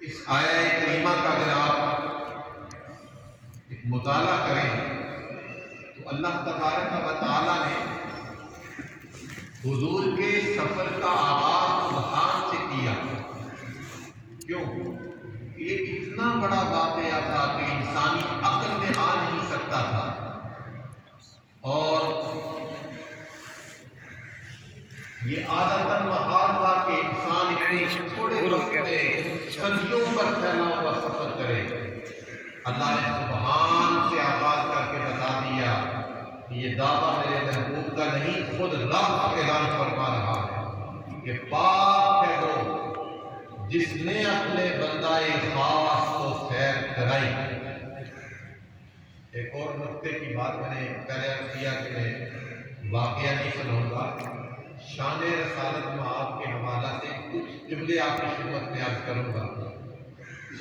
اس آیہ کریمہ کا اگر آپ ایک مطالعہ کریں تو اللہ تبارک و تعالیٰ نے حضور کے سفر کا آغاز وہاں سے کیا۔ کیوں؟ یہ اتنا بڑا واقعہ تھا کہ انسانی عقل میں آ نہیں سکتا تھا، اور یہ عادتاً محال تھا کہ انسان اتنے تھوڑے وقت میں صدیوں پر پھیلا ہوا سفر کرے۔ اللہ نے سبحان سے آغاز کر کے بتا دیا کہ یہ دعویٰ میرے محبوب کا نہیں، خود رب اعلان فرما رہا ہے کہ پاک ہے وہ جس نے اپنے بندہ خاص کو سیر کرائی۔ ایک اور نقطے کی بات میں نے پہلے عرض کیا کہ میں واقعہ نہیں سناؤں گا، شان رسالت میں آپ کے حوالہ سے کچھ جملے آپ کی خدمت میں عرض کروں گا۔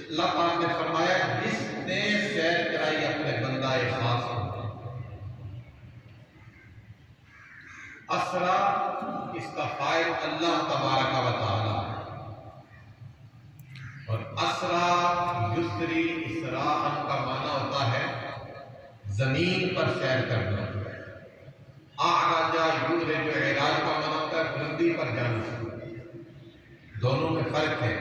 اللہ پاک نے فرمایا جس نے سیر کرائی اپنے بندہ خاص کو۔ اسرا اس کا فائل اللہ تبارک و تعالی ہے، اور اسرا یسری اسراء کا معنی ہوتا ہے زمین پر سیر کرنا۔ اعراجا یورج اعراج کا معنی ہوتا ہے بلندی پر جانا۔ دونوں میں فرق ہے۔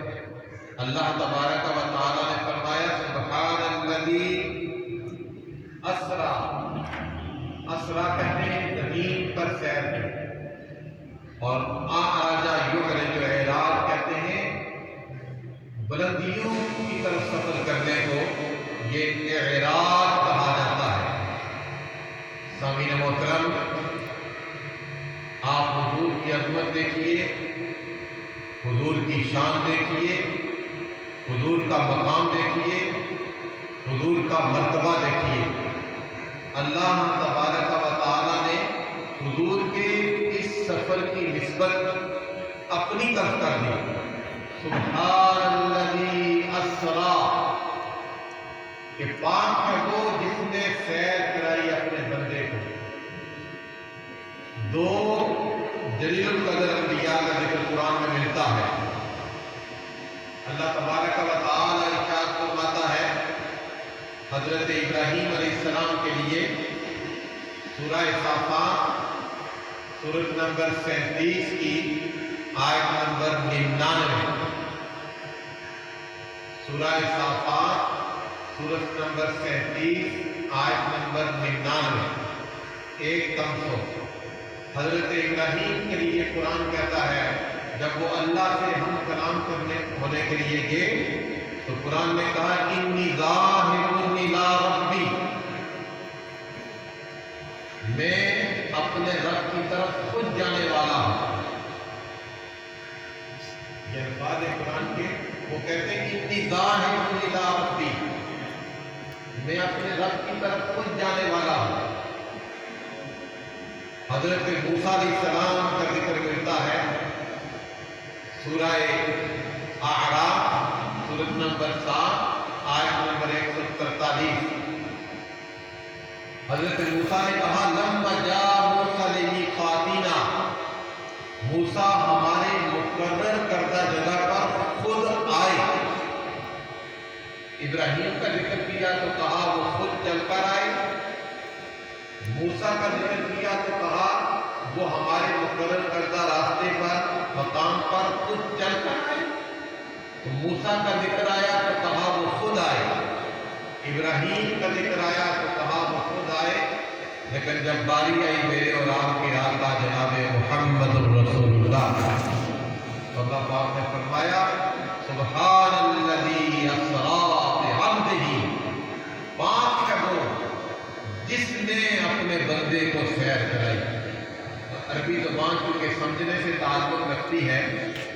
اللہ تبارک و تعالی نے فرمایا سبحان الذی اسرا، اسرا کہتے ہیں زمین پر سیر کرنا، اور اعراجا یورج اعراج کہتے ہیں بلندیوں کی طرف سفر کرنے کو یہ اعراج کہا جاتا ہے۔ سامعین محترم، آپ حضور کی عظمت دیکھیے، حضور کی شان دیکھیے، حضور کا مقام دیکھیے، حضور کا مرتبہ دیکھیے۔ اللہ تبارک و تعالی نے حضور کے اس سفر کی نسبت اپنی طرف کر دی۔ سبحان الذی اسرا، کہ پاک ہے وہ جس نے سیر کرائی اپنے بندے کو۔ دو جلیل القدر انبیاء کا ذکر قرآن میں ملتا ہے۔ اللہ تبارک و تعالی ارشاد فرماتا ہے حضرت ابراہیم علیہ السلام کے لیے سورہ صافات سورۃ نمبر 37 کی آیت نمبر 99۔ سورہ صافات سورۃ نمبر 37 آیت نمبر 99، ایک تمسو۔ حضرت ابراہیم کے لیے قرآن کہتا ہے جب وہ اللہ سے ہم کلام ہونے کے لیے گئے تو قرآن نے کہا انی ذاہب الی ربی، میں اپنے رب کی طرف خود جانے والا ہوں۔ یہ الفاظ قرآن کے، وہ کہتے ہیں انی ذاہب الی ربی، میں اپنے رب کی طرف خود جانے والا ہوں۔ حضرت موسیٰ علیہ السلام کا ذکر ملتا ہے سورہ اعراف سورۃ نمبر 7 آیت نمبر 143۔ حضرت موسیٰ نے کہا لما جاء موسیٰ لمیقاتنا، موسیٰ ہمارے مقرر کردہ جگہ پر خود آئے۔ ابراہیم کا ذکر کیا تو کہا وہ خود چل کر آئے، موسیٰ کا ذکر کیا تو کہا وہ ہمارے مقرر کردہ راستے پر مقام پر خود چل کر آئے۔ تو موسیٰ کا ذکر آیا تو کہا وہ خود آئے، ابراہیم کا ذکر آیا تو کہا وہ خود آئے، لیکن جب باری آئی میرے اور آپ کی آقا جناب محمد الرسول اللہ، اللہ پاک نے فرمایا سبحان الذی اسرا بعبدہ، پاک ہے وہ جس نے اپنے بندے کو سیر کرائی۔ عربی زبان کے سمجھنے سے تعلق رکھتی ہے،